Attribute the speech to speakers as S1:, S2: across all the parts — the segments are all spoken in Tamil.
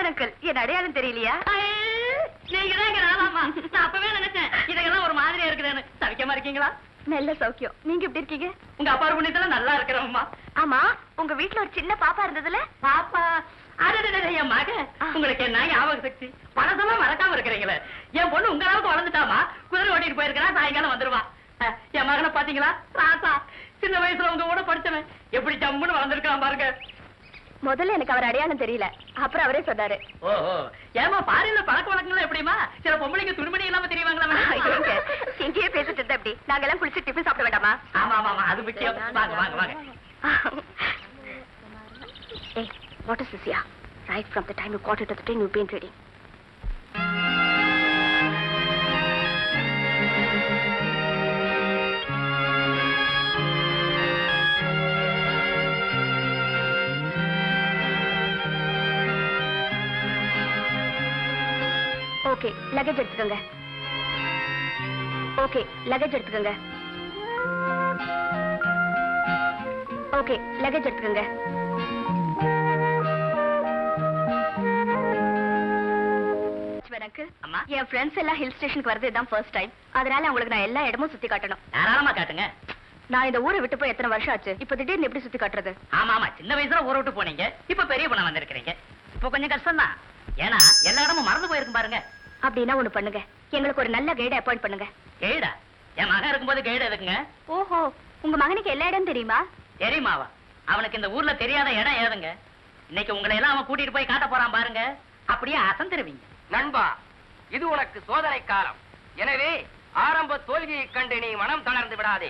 S1: வாட்டர் அங்கிள், என் அடையாளம் தெரியலையா?
S2: நீங்க தான் ராமாமா. நான் அப்பவே நினைச்சேன் இதெல்லாம் ஒரு மாதிரியா இருக்குதுன்னு. சவிக்கமா இருக்கீங்களா?
S1: நல்ல சௌக்கியம். நீங்க எப்படி இருக்கீங்க?
S2: உங்க அப்பா புண்ணியத்துல நல்லா இருக்கிறோம்மா.
S1: ஆமா, உங்க வீட்டுல ஒரு சின்ன பாப்பா இருந்ததுல?
S2: பாப்பா என் மக. உங்களுக்கு என்ன ஞாபக சக்தி? பணத்தெல்லாம் மறக்காம இருக்கிறீங்களே. என் பொண்ணு உங்க அளவுக்கு வளர்ந்துட்டாமா. குதிரை ஓட்டிட்டு போயிருக்கிறா, சாயங்காலம் வந்துருவா. என் மகனை பாத்தீங்களா? ராசா சின்ன வயசுல உங்க கூட படிச்சவன் எப்படி ஜம்முன்னு வளர்ந்துருக்கான் பாருங்க.
S1: முதல்ல எனக்கு அவர் அடையாளம் தெரியல, அப்புறம் அவரே சொன்னாரு.
S2: ஓஹோ, ஏமா பாரில பழக்க வழக்கங்கள் எப்படிமா? சில பொம்பளைங்க துணிமணி இல்லாம தெரியவாங்களா?
S1: எங்கேயே பேசிட்டு இருந்த அப்படி நாங்க எல்லாம் குளிச்சு டிஃபன் சாப்பிட வேண்டாமா?
S2: ஆமா ஆமா, அது முக்கியம். வாங்க வாங்க வாங்க.
S1: Hey, what is this here? Right from the time you got into the train, you've been reading. Okay, luggage எடுத்துக்கங்க. ஓகே, லக்கேஜ் எடுத்துக்கங்க. ஓகே, லக்கேஜ் எடுத்துக்கங்க. என் ஃப்ரெண்ட்ஸ் எல்லாம் ஹில் ஸ்டேஷனுக்கு வரது இதான் ஃபர்ஸ்ட் டைம். அதனால உங்களுக்கு நான் எல்லா இடமும் சுத்தி காட்டணும்.
S2: தாராளமா காட்டுங்க.
S1: நான் இந்த ஊரை விட்டு போய் எத்தனை வருஷம் ஆச்சு, இப்ப திடீர்னு எப்படி சுத்தி காட்டுறது?
S2: ஆமா ஆமா, சின்ன வயசுல ஊரை விட்டு போனீங்க, இப்ப பெரிய பொண்ணா வந்திருக்கீங்க. இப்ப கொஞ்சம் கஷ்டம் தான், ஏன்னா எல்லா இடமும் மறந்து போயிருக்கும் பாருங்க.
S1: அப்படின்னா ஒண்ணு பண்ணுங்க, எங்களுக்கு ஒரு நல்ல கைட அப்பாயிண்ட் பண்ணுங்க.
S2: கைடா? என் மகன் இருக்கும்போது கைடு எதுக்குங்க?
S1: ஓஹோ, உங்க மகனுக்கு எல்லா இடம் தெரியுமா?
S2: தெரியுமாவா? அவனுக்கு இந்த ஊர்ல தெரியாத இடம் ஏதுங்க? இன்னைக்கு உங்களை எல்லாம் அவன் கூட்டிட்டு போய் காட்ட போறான் பாருங்க, அப்படியே அசந்துருவீங்க.
S3: நண்பா, இது உனக்கு சோதனை காலம். எனவே ஆரம்ப தோல்வியை கண்டு நீ மனம் தளர்ந்து விடாதே.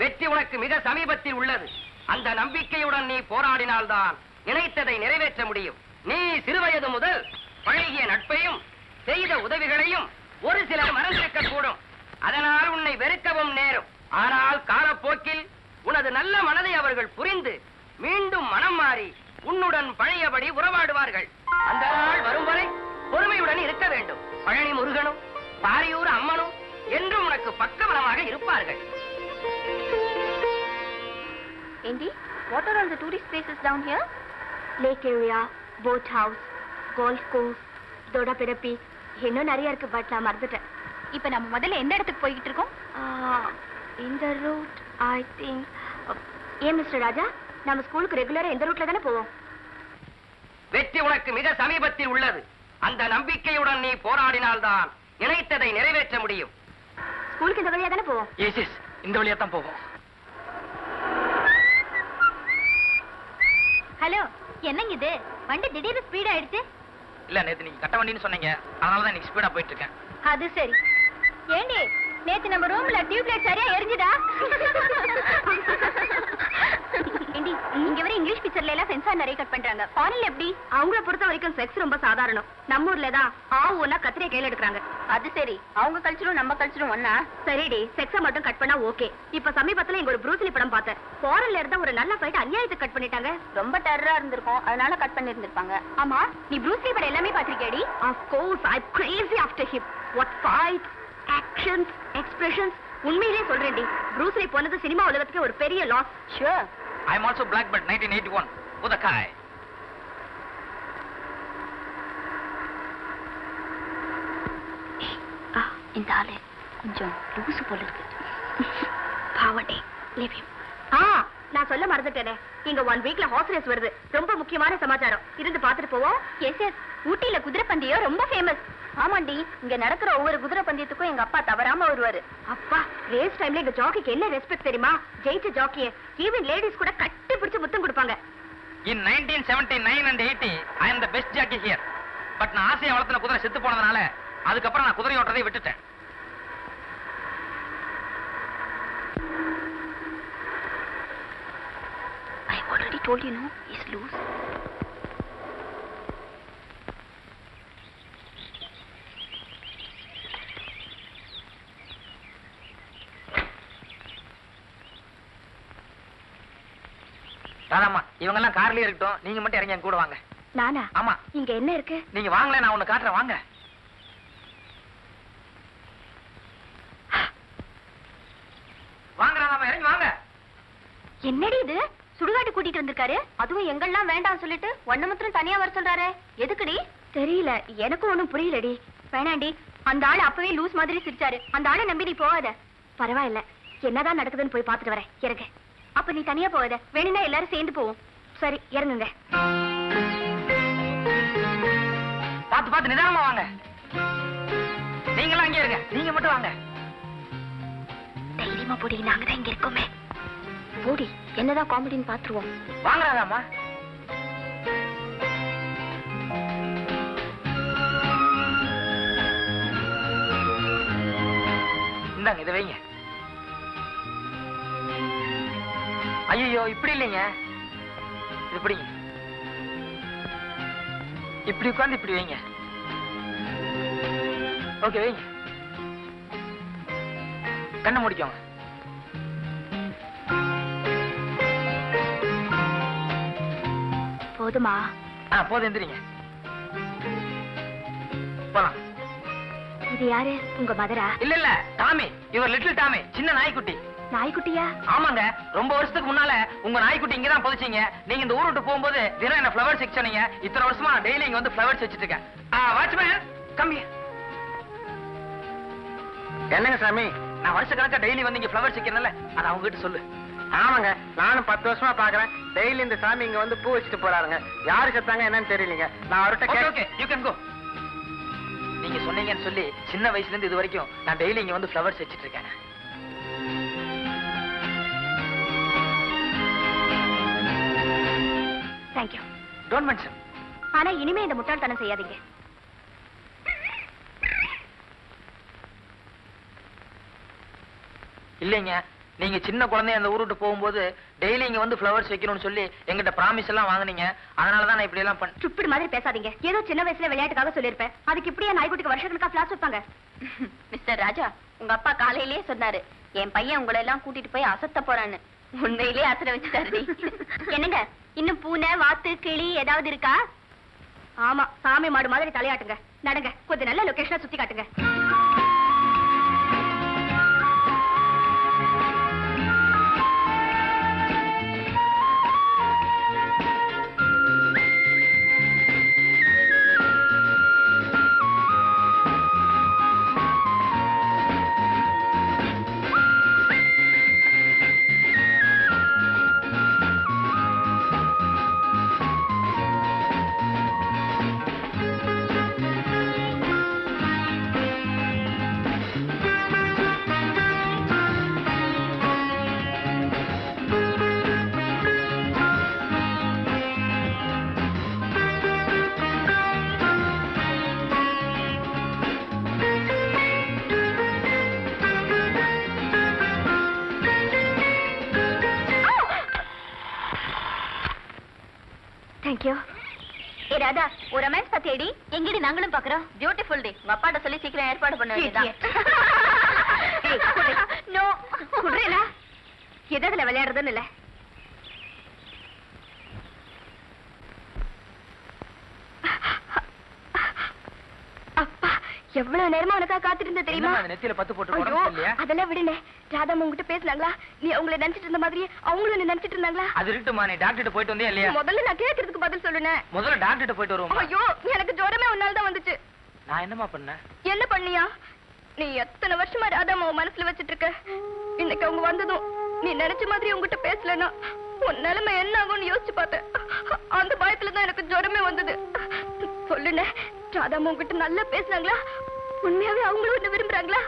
S3: வெற்றி உனக்கு மிக சமீபத்தில் உள்ளது. அந்த நம்பிக்கையுடன் நீ போராடினால்தான் நினைத்ததை நிறைவேற்ற முடியும். நீ சிறுவயது முதல் பழகிய நட்பையும் செய்த உதவிகளையும் ஒரு சிலர் மறந்திருக்க கூடும். அதனால் உன்னை வெறுக்கவும் நேரும். ஆனால் காலப்போக்கில் உனது நல்ல மனதை அவர்கள் புரிந்து மீண்டும் மனம் மாறி உன்னுடன் பழையபடி உறவாடுவார்கள். அந்த நாள் வரும் வரை பொறுமையுடன் இருக்க வேண்டும். பழனி முருகனும் பாரியூர் அம்மனும் என்றும் உனக்கு பக்கபலமாக இருப்பார்கள்.
S1: Andy, what are all the tourist places down here? Lake area, boat house, golf course, Doda Pedapi. இன்னும் நிறைய இருக்கு, பட் நான் மறந்துட்டேன். இப்போ நம்ம முதல்ல எந்த இடத்துக்கு போய்கிட்டு இருக்கோம்? இந்த ரூட் ஐ திங்க். ஏன் மிஸ்டர் ராஜா, நம்ம ஸ்கூலுக்கு ரெகுலரா இந்த ரூட்ல தானே போவோம்?
S3: வெற்றி உனக்கு மிக சமீபத்தில் உள்ளது. அந்த நம்பிக்கையுடன் நீ போராடினால்தான் நினைத்ததை நிறைவேற்ற முடியும்.
S1: ஸ்கூலுக்கு இந்த வழியா தானே போவோம்?
S3: எஸ், இந்த வழியா தான் போவோம்.
S1: ஹலோ, என்னங்க இது வண்டி திடீர்னு ஸ்பீட் ஆயிடுச்சு?
S3: இல்ல, நேத்து நீங்க கட்ட வண்டின்னு சொன்னீங்க, அதனாலதான் இன்னைக்கு ஸ்பீடா போயிட்டு இருக்கேன்.
S1: அது சரி. ஏண்டி, நேத்து நம்ம ரூம்ல டியூப் லைட் சரியா எரிஞ்சுதா? ஏண்டி, இங்க வர இங்கிலீஷ் பிக்சர்ல எல்லாம் சென்சார் நிறைய கட் பண்றாங்க. ஃபாரின்ல எப்படி? அவங்கள பொறுத்த வரைக்கும் செக்ஸ் ரொம்ப சாதாரணம். நம்ம ஊர்ல தான் ஆவுன்னா கத்திரியை கையில எடுக்கறாங்க. அது சரி, அவங்க கல்ச்சரும் நம்ம கல்ச்சரும் ஒண்ணா? சரிடி, செக்ஸ மட்டும் கட் பண்ணா ஓகே. இப்ப சமீபத்துல இங்க ஒரு ப்ரூஸ்லி படம் பார்த்தேன். ஃபாரின்ல இருந்தா ஒரு நல்ல ஃபைட் அநியாயத்துக்கு கட் பண்ணிட்டாங்க. ரொம்ப டெரரா இருந்திருக்கும், அதனால கட் பண்ணிருந்திருப்பாங்க. ஆமா, நீ ப்ரூஸ்லி படம் எல்லாமே பாத்திருக்கியாடி? Of course, I crazy after him. What fight, actions, expressions. உண்மையிலேயே சொல்றேன்டி, ப்ரூஸ்லி போனது சினிமா உலகத்துக்கு ஒரு பெரிய loss. Sure.
S3: I am also black belt 1981. Udakai.
S1: இந்த ஆளு கொஞ்சம் லூசு போல இருக்கு. பாவடே, leave him. நான் சொல்ல மறந்துட்டேனே, இங்க 1 வீக்ல ஹார்ஸ் ரேஸ் வருது. ரொம்ப முக்கியமான சமாச்சாரம். இருந்து பாத்துட்டு போவோம். எஸ், ஊட்டியில குதிரை பந்தயம் ரொம்ப ஃபேமஸ். ஆமாண்டி, இங்க நடக்கிற ஒவ்வொரு குதிரை பந்தயத்துக்கும் எங்க அப்பா தவறாம வருவாரு. அப்பா, ரேஸ் டைம்ல எங்க ஜாக்கிக்கு என்ன ரெஸ்பெக்ட் தெரியுமா? ஜெயிச்ச ஜாக்கிய ஈவன் லேடிஸ் கூட கட்டி பிடிச்சு முத்தம் கொடுப்பாங்க.
S3: In 1979 and 80, I am the best jockey here. But நான் ஆசையை வளர்த்துன குதிரை செத்து போனதுனால அதுக்கப்புறம் நான் குதிரை ஓட்டுறதை விட்டுட்டேன்.
S1: I already told you, no, he's loose.
S3: Radhamma, இவங்க எல்லாம் கார்லயே இருக்கட்டும், நீங்க மட்டும் இறங்கி என் கூட வாங்க.
S1: நானா?
S3: ஆமா.
S1: இங்க என்ன இருக்கு?
S3: நீங்க வாங்களே, நான் உன்னை காட்டுறேன், வாங்க. வாங்க ராதாமா, இறங்கி வாங்க.
S1: என்னடி இது? சுடுகாட்டு கூட்டிட்டு வந்திருக்காரு, அதுவும் எங்கெல்லாம் வேண்டாம் சொல்லிட்டு ஒண்ணு மாத்திரம் தனியா வர சொல்றாரு. எதுக்குடி? தெரியல, எனக்கும் ஒண்ணும் புரியலடி. வேணாண்டி, அந்த ஆளு அப்பவே லூஸ் மாதிரி சிரிச்சாரு. அந்த ஆளை நம்பி நீ போகாத. பரவாயில்ல, என்னதான் நடக்குதுன்னு போய் பாத்துட்டு வரேன். இறங்க. அப்ப நீ தனியா போகாத, வேணும்னா எல்லாரும் சேர்ந்து போவோம். சரி, இறங்குங்க.
S3: பாத்து பாத்து நிதானமா வாங்க. நீங்களும் அங்கே இருங்க, நீங்க மட்டும் வாங்க.
S1: தைரியமா போடி, நாங்க தான் இங்க இருக்கோமே. போடி, என்னதான் காமெடின்னு பாத்துருவோம்.
S3: வாங்கலாமா? இந்தாங்க, இதை வைங்க. ஐயோ, இப்படி இல்லைங்க, இது பிடிங்க. இப்படி உட்கார்ந்து இப்படி வைங்க. ஓகே, வைங்க. கண்ணை முடிக்கோங்க.
S1: போதுமா?
S3: போதும், எந்திரிங்க. போலாம்.
S1: இது யாரு? உங்க மதரா?
S3: இல்ல இல்ல, டாமி. இவர் லிட்டில் டாமி, சின்ன நாய்க்குட்டி.
S1: நாய்க்குட்டியா?
S3: ஆமாங்க, ரொம்ப வருஷத்துக்கு முன்னால உங்க நாய்க்குட்டி இங்கதான் புதைச்சீங்க. நீங்க இந்த ஊர் விட்டு போகும்போது தினம் என்ன ஃப்ளவர்ஸ் செக் சொன்னீங்க. இத்தனை வருஷமா டெய்லி இங்க வந்து ஃப்ளவர்ஸ் வச்சிட்டு இருக்கேன். வாட்ச்மேன், கம்மி. என்னங்க சாமி, நான் வருஷ கணக்கா டெய்லி வந்து இங்க ஃப்ளவர்ஸ் வைக்கிறேன்ல, அதை அவங்க கிட்ட சொல்லு. ஆமாங்க, நானும் 10 வருஷமா பாக்குறேன். டெய்லி இந்த சாமி இங்க வந்து பூ வச்சுட்டு போறாருங்க. யாரு செத்தாங்க என்னன்னு தெரியலீங்க. நான் அவர்கிட்ட ஓகே, யூ கேன் கோ. நீங்க சொன்னீங்கன்னு சொல்லி சின்ன வயசுல இருந்து இது வரைக்கும் நான் டெய்லி இங்க வந்து ஃப்ளவர்ஸ் வச்சிட்டு இருக்கேன்.
S1: தேங்க்யூ.
S3: Don't mention.
S1: ஆனா இனிமே இந்த முட்டாள்தனம் செய்யாதீங்க.
S3: இல்லைங்க, நீங்க சின்ன குழந்தைய அந்த ஊர் விட்டு போகும்போது டெய்லி இங்க வந்து ஃப்ளவர்ஸ் வைக்கணும்னு சொல்லி எங்கிட்ட ப்ராமிஸ் எல்லாம் வாங்குனீங்க. அதனாலதான் நான் இப்படி எல்லாம் பண்ண.
S1: சுப்பிடு மாதிரி பேசாதீங்க. ஏதோ சின்ன வயசுல விளையாட்டுக்காக சொல்லிருப்பேன். அதுக்கு இப்படியே நாய்க்குட்டிக்கு வருஷக்கணக்கா ஃபிளாஸ் வைப்பாங்க? மிஸ்டர் ராஜா, உங்க அப்பா காலையிலேயே சொன்னாரு, என் பையன் உங்களை எல்லாம் கூட்டிட்டு போய் அசத்த போறான்னு. உண்மையிலேயே அசர வச்சுட்டாரு. என்னங்க, இன்னும் பூனை, வாத்து, கிளி ஏதாவது இருக்கா? ஆமா, சாமி மாடு மாதிரி தலையாட்டுங்க. நடங்க, கொஞ்சம் நல்ல லொகேஷனா சுத்தி காட்டுங்க. ஏ ராதா, ஒரு ரொமான்ஸ் பத்தியடி. எங்கடி நாங்களும் பாக்குறோம். பியூட்டிஃபுல் டே. உங்க அப்பாட்ட சொல்லி சீக்கிரம் ஏற்பாடு பண்ண வேண்டியதா? நோ, குடுறேனா? எதுல விளையாடுறதுன்னு இல்ல. அப்பா, எவ்வளவு நேரமா உனக்கா காத்துட்டு இருந்த தெரியுமா?
S3: நெத்தியில பத்து போட்டு.
S1: அதெல்லாம் விடுனே. ராதா உங்ககிட்ட பேசினாங்களா? நீ அவங்களை நினைச்சிட்டு இருந்த மாதிரியே அவங்களும் நீ நினைச்சிட்டு இருந்தாங்களா?
S3: அது இருக்கட்டுமா, நீ டாக்டர் போயிட்டு வந்தே இல்லையா?
S1: முதல்ல நான் கேட்கறதுக்கு பதில் சொல்லுனே.
S3: முதல்ல டாக்டர் போயிட்டு வருவோம்.
S1: ஐயோ, எனக்கு ஜுரமே உன்னால தான் வந்துச்சு.
S3: நான் என்னமா பண்ணேன்?
S1: என்ன பண்ணியா? நீ எத்தனை வருஷமா ராதாமா மனசுல வச்சிட்டு இருக்க. இன்னைக்கு அவங்க வந்ததும் நீ நினைச்ச மாதிரி உங்ககிட்ட பேசலன்னா உன் நிலைமை என்ன ஆகும்னு யோசிச்சு பார்த்தேன். அந்த பயத்துலதான் எனக்கு ஜுரமே வந்தது. சொல்லுனே, ராதாமா உங்ககிட்ட நல்லா பேசினாங்களா? உண்மையாவே அவங்களும் என்ன விரும்புறாங்களா?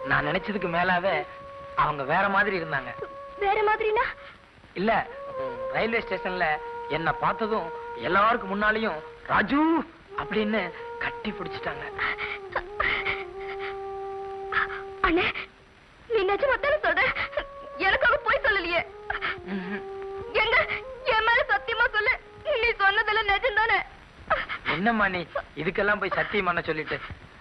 S3: நான் நினைச்சதுக்கு மேலாவே அவங்க வேற மாதிரி இருந்தாங்க.
S1: வேற மாதிரினா?
S3: இல்ல, ரயில்வே ஸ்டேஷன்ல என்ன பார்த்ததும் எல்லாருக்கும் முன்னாலையும் ராஜு அப்படின்னு கட்டி பிடிச்சிட்டாங்க.
S1: அண்ணே, நீ நிஜமாத்தானே சொல்ற? எனக்காக போய் சொல்லலையே. எங்க என் மேல சத்தியமா சொல்லு, நீ சொன்னதெல்லாம் நிஜம்தானே?
S3: என்னம்மா நீ இதுக்கெல்லாம் போய் சத்தியம் பண்ண சொல்லிட்டு?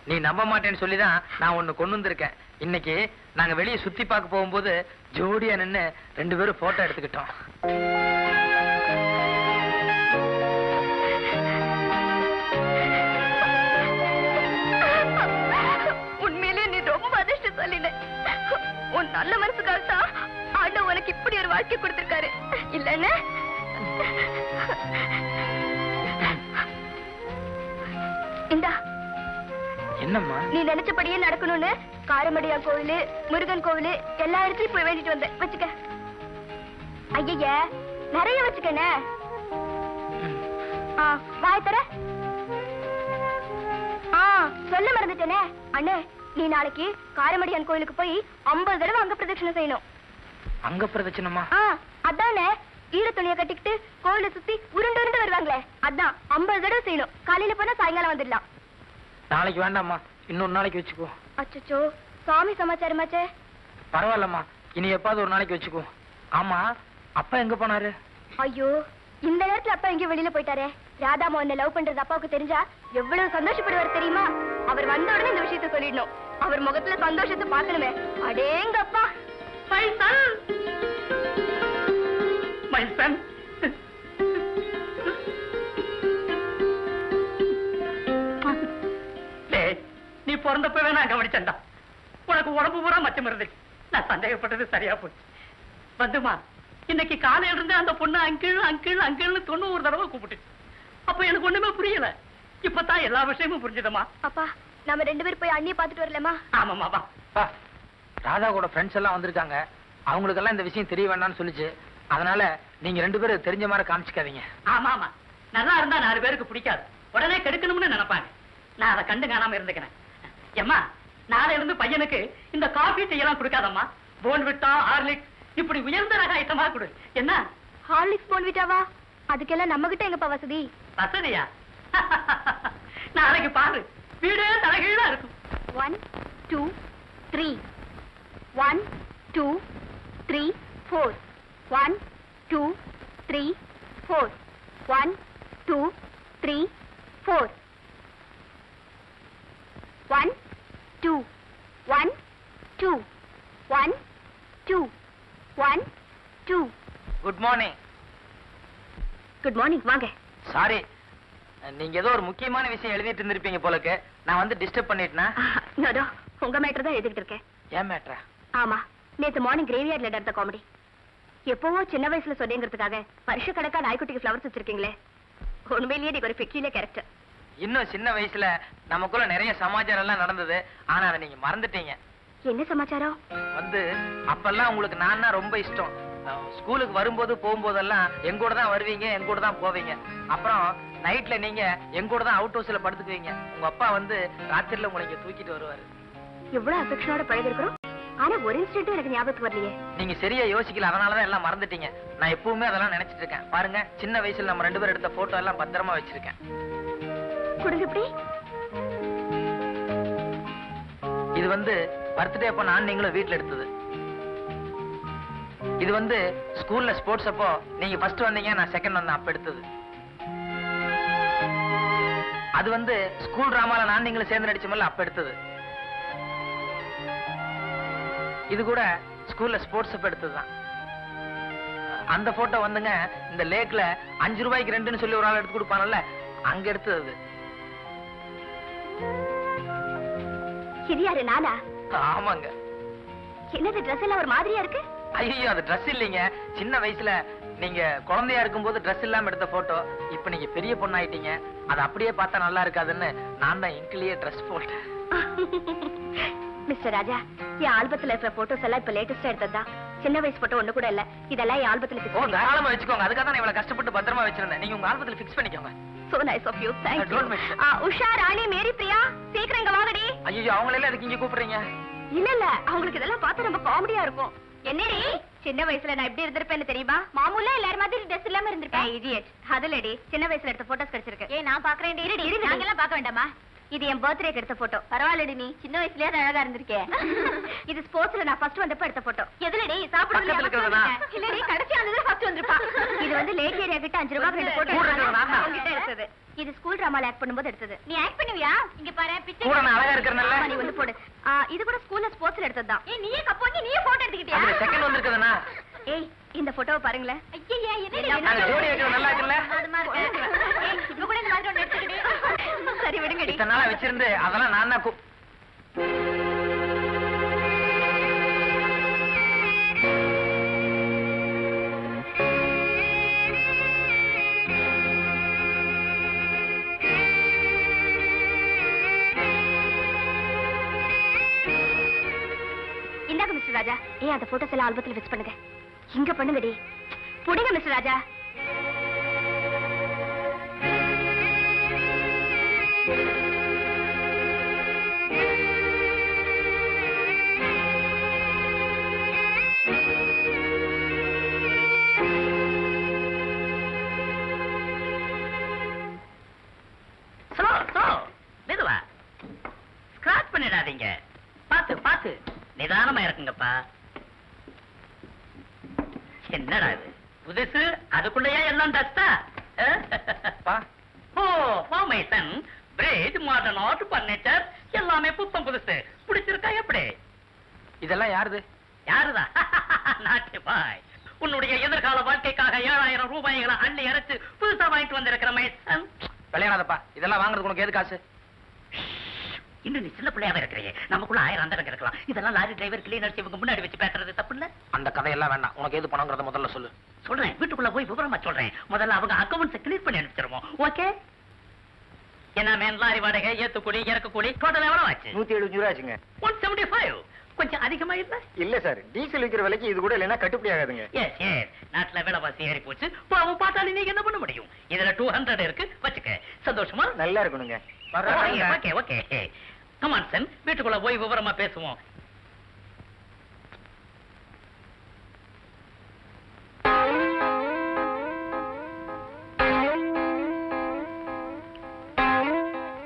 S3: நீ நம்ப மாட்டேன்னு சொல்லிதான் நான் ஒண்ணு கொண்டு வந்திருக்கேன். இன்னைக்கு நாங்க வெளியே சுத்தி பார்க்க போகும்போது ஜோடியா நின்னு 2 பேரும் போட்டோ எடுத்துக்கிட்டோம்.
S1: உண்மையிலேயே நீ ரொம்ப அதிர்ஷ்டசாலினே. உன் நல்ல மனசுக்காக தான் ஆண்டவன் உனக்கு இப்படி ஒரு வாழ்க்கை கொடுத்திருக்காரு இல்லன்னு? இந்தா.
S4: என்னம்மா?
S1: நீ நினைச்சபடியே நடக்கணும்னு காரமடியா கோவிலு, முருகன் கோவிலு எல்லா இடத்துலயும் போய் வேண்டிட்டு வந்த. வச்சுக்க. ஐய நிறைய வச்சுக்கனே. வாய் தர. சொல்ல மறந்துட்டேனே அண்ணே, நீ நாளைக்கு காரமடியான் கோயிலுக்கு போய் 50 தடவை அங்க பிரதட்சணை செய்யணும்.
S4: அங்க பிரதட்சணமா?
S1: அதானே, ஈர துணியை கட்டிக்கிட்டு கோவிலை சுத்தி உருண்டு உருண்டு வருவாங்களே, அதான் 50 தடவை செய்யணும். காலையில போனா சாயங்காலம் வந்துடலாம்.
S4: நாளைக்கு வேண்டாம்மா, இன்னொரு நாளைக்கு வச்சுக்கோ.
S1: அச்சோ, சாமி சமாச்சாரமாச்சே.
S4: பரவாயில்லம்மா, இனி எப்பாவது ஒரு நாளைக்கு வச்சுக்கோ. ஆமா, அப்பா எங்க போனாரு?
S1: ஐயோ, இந்த நேரத்துல அப்பா எங்கேயும் வெளியில போயிட்டாரே. ராதா மோகனை லவ் பண்றது அப்பாவுக்கு தெரிஞ்சா எவ்வளவு சந்தோஷப்படுவார் தெரியுமா? அவர் வந்த உடனே இந்த விஷயத்தை சொல்லிடணும். அவர் முகத்துல சந்தோஷத்தை பார்க்கணுமே. அடேங்க அப்பா.
S2: நீ பிறந்தப்பவே நான் கவனிச்சேன்டா. உனக்கு உடம்பு பூரா மச்சம் இருந்துச்சு. நான் சந்தேகப்பட்டது சரியா போச்சு. வந்துமா, இன்னைக்கு காலையில இருந்து அந்த பொண்ணு அங்கிள் அங்கிள் அங்கிள்னு 90 தடவை கூப்பிட்டுச்சு. அப்ப எனக்கு ஒண்ணுமே புரியல. இப்பதான் எல்லா விஷயமும் புரிஞ்சுதமா.
S1: அப்பா, நாம 2 பேரும் போய் அண்ணியை பாத்துட்டு வரலாமா?
S2: ஆமாமாப்பா.
S4: ராதா கூட ஃப்ரெண்ட்ஸ் எல்லாம் வந்திருக்காங்க. அவங்களுக்கு எல்லாம் இந்த விஷயம் தெரிய வேண்டாம்னு சொல்லிச்சு. அதனால நீங்க 2 பேரும் தெரிஞ்ச மாதிரி காமிச்சுக்காதீங்க.
S2: ஆமா ஆமா, நல்லா இருந்தா 4 பேருக்கு பிடிக்காது. உடனே கெடுக்கணும்னு நினைப்பாங்க. நான் அதை கண்டு காணாம இருந்துக்கிறேன். ஏம்மா, நாளையில இருந்து பையனுக்கு இந்த காபி செய்யலாம் கொடுக்காதம்மா. போன்விட்டா, ஹார்லிக்ஸ் இப்படி உயர்ந்த ரக ஐட்டமா கொடு. என்ன?
S1: ஹார்லிக்ஸ் போன்விட்டாவா? அதுக்கெல்லாம் நம்ம கிட்ட எங்கப்பா வசதி?
S2: வசதியா? நாளைக்கு பாரு, வீடே தலைகீழா இருக்கும்.
S1: 1 2 3 1 2 3 4 1 2 3 4 1 2 3 4 1 2 1 2 1 2 1 2.
S4: Good morning.
S1: Good morning. வாங்க.
S4: சாரி, நீங்க ஏதோ ஒரு முக்கியமான விஷயம் எழுதிட்டு இருந்திருப்பீங்க போலக்கு. நான் வந்து டிஸ்டர்ப் பண்ணிட்டேனா?
S1: நோ, உங்க மேட்டர் தான் எழுதிட்டு இருக்கேன்.
S4: ஏன் மேட்டரா?
S1: ஆமா, நேத்து மார்னிங் கிரேவியார்ட்ல நடந்த காமெடி. எப்பவோ சின்ன வயசுல சொன்னேங்கிறதுக்காக வருஷ கணக்கா நாய்க்குட்டிக்கு ஃப்ளவர்ஸ் வச்சிருக்கீங்களே, உண்மையிலேயே நீங்க ஒரு பெக்யூலியர் கேரக்டர்.
S4: இன்னும் சின்ன வயசுல நமக்குள்ள நிறைய சமாச்சாரம் எல்லாம் நடந்தது. ஆனா அதை நீங்க மறந்துட்டீங்க.
S1: என்ன சமாச்சாரம்?
S4: வந்து அப்பெல்லாம் உங்களுக்கு நான் ரொம்ப இஷ்டம். ஸ்கூலுக்கு வரும்போது போகும்போதெல்லாம் எங்கூட தான் வருவீங்க, எங்கூட தான் போவீங்க. அப்புறம் நைட்ல நீங்க எங்கூட தான் அவுட் ஹவுஸ்ல படுத்துக்குவீங்க. உங்க அப்பா வந்து ராத்திரில உங்களை இங்க தூக்கிட்டு வருவாரு.
S1: எவ்வளவு அஃபெக்ஷனோட பழகி இருக்கிறோம். ஆனா ஒரு இன்சிடென்ட் எனக்கு ஞாபகத்துக்கு வரலையே.
S4: நீங்க சரியா யோசிக்கல, அதனாலதான் எல்லாம் மறந்துட்டீங்க. நான் எப்பவுமே அதெல்லாம் நினைச்சிட்டு இருக்கேன். பாருங்க, சின்ன வயசுல நம்ம 2 பேரும் எடுத்த போட்டோ எல்லாம் பத்திரமா வச்சிருக்கேன்.
S1: கொடுங்க. இப்படி
S4: இது வந்து பர்த்டே அப்ப நான் நீங்களும் வீட்டுல எடுத்தது. இது வந்து ஸ்கூல்ல ஸ்போர்ட்ஸ் அப்போ நீங்க ஃபர்ஸ்ட் வந்தீங்க, நான் செகண்ட் வந்தேன், அப்ப எடுத்தது. அது வந்து ஸ்கூல் டிராமால நான் நீங்களும் சேர்ந்து நடிச்சோம்ல, அப்ப எடுத்தது. இது கூட ஸ்கூல்ல ஸ்போர்ட்ஸ் அப்ப எடுத்ததுதான். அந்த போட்டோ வந்துங்க இந்த லேக்ல 5 ரூபாய்க்கு 2ன்னு சொல்லி ஒரு ஆள் எடுத்து கொடுப்பானல்ல, அங்க எடுத்தது.
S1: இது யாரு? நானா?
S4: ஆமாங்க.
S1: என்னது ட்ரெஸ் எல்லாம் ஒரு மாதிரியா இருக்கு?
S4: ஐயோ, அது ட்ரெஸ் இல்லைங்க. சின்ன வயசுல நீங்க குழந்தையா இருக்கும்போது ட்ரெஸ் இல்லாம எடுத்த போட்டோ. இப்ப நீங்க பெரிய பொண்ணு ஆயிட்டீங்க, அது அப்படியே பார்த்தா நல்லா இருக்காதுன்னு நான் தான் இன்கிலேயே ட்ரெஸ் போட்டேன்.
S1: மிஸ்டர் ராஜா, என் ஆல்பத்துல இருக்கிற போட்டோஸ் எல்லாம் இப்ப லேட்டஸ்டா எடுத்ததுதான். சின்ன வயசு போட்டோ ஒண்ணு கூட இல்ல. இதெல்லாம் என் ஆல்பத்துல
S4: ஓ, தாராளமா வச்சுக்கோங்க. அதுக்காக தான் இவ்வளவு கஷ்டப்பட்டு பத்திரமா வச்சிருந்தேன். நீங்க உங்க ஆல்பத்துல ஃபிக்ஸ் பண்ணிக்கோங்க.
S1: So nice of you. Thank you.
S4: Don't mention.
S1: Usha, Rani, Mary, Priya, சீக்கிரம் இங்க வாங்கடி.
S4: ஐயோ, அவங்கள எல்லாம் அதுக்கு இங்க கூப்பிடுறீங்க?
S1: இல்ல, அவங்களுக்கு இதெல்லாம் பார்த்தா ரொம்ப காமெடியா இருக்கும். என்னடி, சின்ன வயசுல நான் எப்படி இருந்திருப்பேன்னு தெரியுமா? மாமூலா எல்லாரும் மாதிரி ட்ரெஸ் இல்லாம இருந்திருப்பேன். இடியட். அதுலடி சின்ன வயசுல எடுத்த போட்டோஸ் கிடைச்சிருக்கு. ஏய், நான் பாக்குறேன். இருடி, நாங்க எல்லாம் பார்க்க வேண்டாமா? இது என் பர்த்டேக்கு எடுத்த போட்டோ. பரவாயில்லடி, நீ சின்ன வயசுலயே அழகா இருந்திருக்கே. இது ஸ்போர்ட்ஸ்ல நான் ஃபர்ஸ்ட் வந்தப்ப எடுத்த போட்டோ. எதுலடி சாப்பிடுறதுல? இல்லடி, கடைசி ஆனதுல ஃபர்ஸ்ட் வந்திருப்பா. இது வந்து லேக் ஏரியா கிட்ட 5 ரூபாய்க்கு ரெண்டு போட்டோ கிட்ட எடுத்தது. இது ஸ்கூல் டிராமால ஆக்ட் பண்ணும்போது எடுத்தது. நீ ஆக்ட் பண்ணுவியா? இங்க பாரு, பிச்சை
S4: கூட நான் அழகா இருக்கறனால
S1: நீ வந்து போடு. இது கூட ஸ்கூல்ல ஸ்போர்ட்ஸ்ல எடுத்ததுதான். ஏய், நீயே கப்போங்கி நீயே போட்டோ எடுத்துக்கிட்டியா?
S4: அது செகண்ட் வந்திருக்குதுனா?
S1: ஏய், இந்த போட்டோவை பாருங்களே. ஐயே, என்னடி
S4: நான் ஜோடி வைக்கிறது நல்லா இருக்குல்ல?
S1: அது மாதிரி இருக்கு. ஏய், இப்ப கூட இந்த மாதிரி ஒன்னு எடுத்துக்கிடு. சரி விடுங்கடி.
S4: இத்தனை நாளா வச்சிருந்து அதெல்லாம் நான் தான்
S1: ஏன் அந்த போட்டோஸ் எல்லாம் ஆல்பத்துல வெச் பண்ணுங்க. இங்க பண்ணுங்கடி. புடிங்க மிஸ்டர் ராஜா.
S2: மெதுவா ஸ்கிராச் பண்ணிடாதீங்க. பாத்து பாத்து நிதானமா இருக்குங்கப்பா. என்னடா இது புதுசு, அதுக்குள்ளேயே எல்லாம் டஸ்டா? ஓ மை சன், பிரெட் மாடர்ன் ஆர்ட் பர்னிச்சர் எல்லாமே புத்தம் புதுசு. பிடிச்சிருக்கா எப்படி?
S4: இதெல்லாம் யாருது?
S2: யாருதான்? நாட்டு பாய். உன்னுடைய எதிர்கால வாழ்க்கைக்காக 7000 ரூபாய்களை அள்ளி அரைச்சு புதுசா வாங்கிட்டு வந்திருக்கிற மை சன்.
S4: விளையாடாதப்பா, இதெல்லாம் வாங்குறதுக்கு உனக்கு எது காசு?
S2: இன்னும் நீ சின்ன பிள்ளையாவே இருக்கிறீங்க. நமக்குள்ள 1000 அந்தரங்க இருக்கலாம். இதெல்லாம் லாரி டிரைவர் கிளீனர் இவங்க முன்னாடி வச்சு பேசுறது தப்பு இல்ல?
S4: அந்த கதையெல்லாம் வேண்டாம். உனக்கு எது பணங்கிறத முதல்ல சொல்லு.
S2: சொல்றேன், வீட்டுக்குள்ள போய் விவரமா சொல்றேன். முதல்ல அவங்க அக்கவுண்ட்ஸ் கிளியர் பண்ணி அனுப்பிச்சிருவோம். ஓகே? என்ன மேன் லாரி வாடகை, ஏத்து கூலி, இறக்கு கூலி டோட்டல் எவ்வளவு ஆச்சு?
S5: 175 ரூபா ஆச்சுங்க.
S2: 175. கொஞ்சம் அதிகமா இல்ல?
S5: இல்ல சார், டீசல் விக்கிற விலைக்கு இது கூட இல்லைன்னா கட்டுப்படி ஆகாதுங்க.
S2: எஸ் எஸ், நாட்டுல விலைவாசி ஏறி போச்சு. பாவம் பாட்டாளி நீங்க என்ன பண்ண முடியும்? இதுல 200 இருக்கு, வச்சுக்க. சந்தோஷமா?
S5: நல்லா இருக்கணுங்க.
S2: Okay okay. கமான் சன், வீட்டுக்குள்ள போய் விவரமா பேசுவோம்.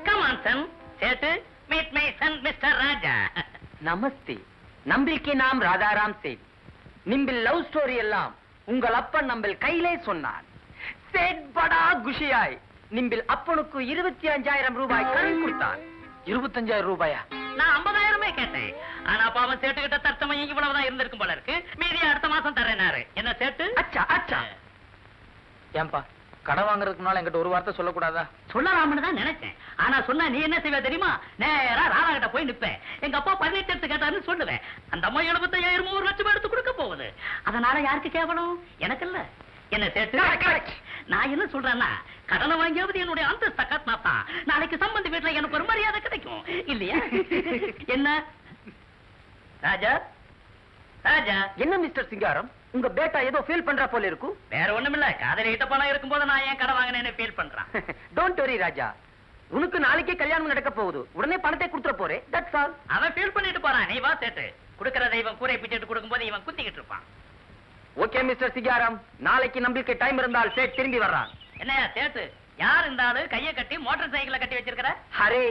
S2: Come on son, Seth meet my son mister Raja.
S3: நமஸ்தே. நம்பிக்கை நாம் ராதாராம் சேட். நிம்பில் லவ் ஸ்டோரி எல்லாம் உங்கள் அப்பன் நம்பில் கையிலே சொன்னான். சேட் படா குஷியாய் நிம்பில் அப்பனுக்கு 25,000 ரூபாய் கடன் கொடுத்தான்.
S4: 25,000 ரூபாயா?
S2: நான் 50,000 கேட்டேன். ஆனா பாவம் சேட்டுக்கிட்ட தற்சமயம் இவ்வளவுதான் இருந்திருக்கும் போல இருக்கு. மீதி அடுத்த மாசம் தரேனாரு. என்ன சேட்டு?
S3: அச்சா அச்சா.
S4: ஏன்பா, கடை வாங்குறதுக்கு முன்னால என்கிட்ட ஒரு வார்த்தை சொல்லக்கூடாதா?
S2: சொல்லலாம்னு தான் நினைச்சேன். ஆனா சொன்னா நீ என்ன செய்வ தெரியுமா? நேரா ராதா கிட்ட போய் நிப்பேன். எங்க அப்பா 18 எடுத்து கேட்டாருன்னு சொல்லுவேன். அந்த அம்மா 75,000 1 லட்சம் எடுத்து கொடுக்க போகுது. அதனால யாருக்கு கேவலம்? எனக்கு இல்ல. என்ன சேட்டு? நான் என்ன சொல்றேன்னா, கடனை வாங்கியாவது என்னுடைய அந்தஸ்தை காட்டினாத்தான் நாளைக்கு சம்பந்தி வீட்டுல எனக்கு ஒரு மரியாதை கிடைக்கும் இல்லையா? என்ன ராஜா? ராஜா,
S3: என்ன மிஸ்டர் சிங்காரம், உங்க பேட்டா ஏதோ ஃபீல் பண்றா போல இருக்கும்.
S2: வேற ஒண்ணுமில்ல, காதலிட்ட பணம் இருக்கும்போது நான் ஏன் கடை வாங்கினேன்னு ஃபீல் பண்றான்.
S3: டோன்ட் வரி ராஜா, உனக்கு நாளைக்கே கல்யாணம் நடக்க போகுது. உடனே பணத்தை கொடுத்துற போறே. That's all.
S2: அவன் ஃபீல் பண்ணிட்டு போறான். நீ வா சேட்டு. குடுக்கற தெய்வம் கூரை பிச்சுட்டு கொடுக்கும்போது இவன் குத்திக்கிட்டு இருப்பான்.
S3: ஓகே மிஸ்டர் சிங்காரம், நாளைக்கு நம்மளுக்கு டைம் இருந்தால் சேட் திரும்பி வர்றான்.
S2: என்னையா சேட்டு, யார் இந்த ஆளு கையை கட்டி மோட்டார் சைக்கிளை கட்டி வச்சிருக்கிற?
S3: அரே,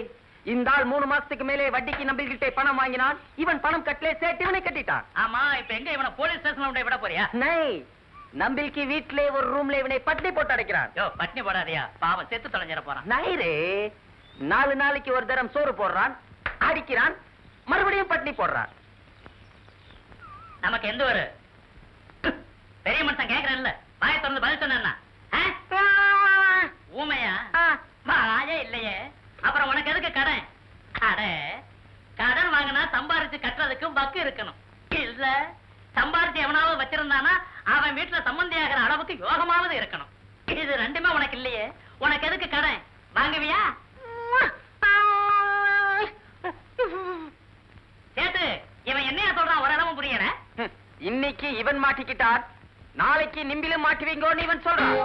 S3: இந்த ஆள் 3 மாசத்துக்கு மேலே வட்டிக்கு நம்மள்கிட்ட பணம் வாங்கினான். இவன் பணம் கட்டலே, சேட் இவனை கட்டிட்டான்.
S2: ஆமா, இப்ப எங்க இவனை போலீஸ் ஸ்டேஷன்ல விட போறியா?
S3: நை, நம்மளுக்கு வீட்ல ஒரு ரூம்ல இவனை பட்டி போட்டு அடைக்கிறான்.
S2: யோ, பட்னி போடாதியா, பாவம் செத்து தொலைஞ்சிட போறான்.
S3: நைரே, 4 நாளைக்கு ஒரு தரம் சோறு போடுறான், அடிக்கிறான், மறுபடியும் பட்னி போடுறான்.
S2: நமக்கு எந்த ஒரு பெரிய மனுஷன் கேக்குறேன்ல, வாயை திறந்து பதில் சொன்னா ஊமையா? வாயே இல்லையே. அப்புறம் உனக்கு எதுக்கு கடன்? கடன் வாங்கினா சம்பாரிச்சு கட்டுறதுக்கு வக்கு இருக்கணும். இல்ல, சம்பாரிச்சு எவனாவது வச்சிருந்தானா அவன் வீட்டுல சம்பந்தி ஆகிற அளவுக்கு யோகமாவது இருக்கணும். இது ரெண்டுமே உனக்கு இல்லையே. உனக்கு எதுக்கு கடன்? வாங்குவியா? சேட்டு, இவன் என்னையா சொல்றான்? ஓரளவு புரியல.
S3: இன்னைக்கு இவன் மாட்டிக்கிட்டான், நாளைக்கு நிம்பிலும் மாட்டுவீங்கன்னு இவன் சொல்றான்.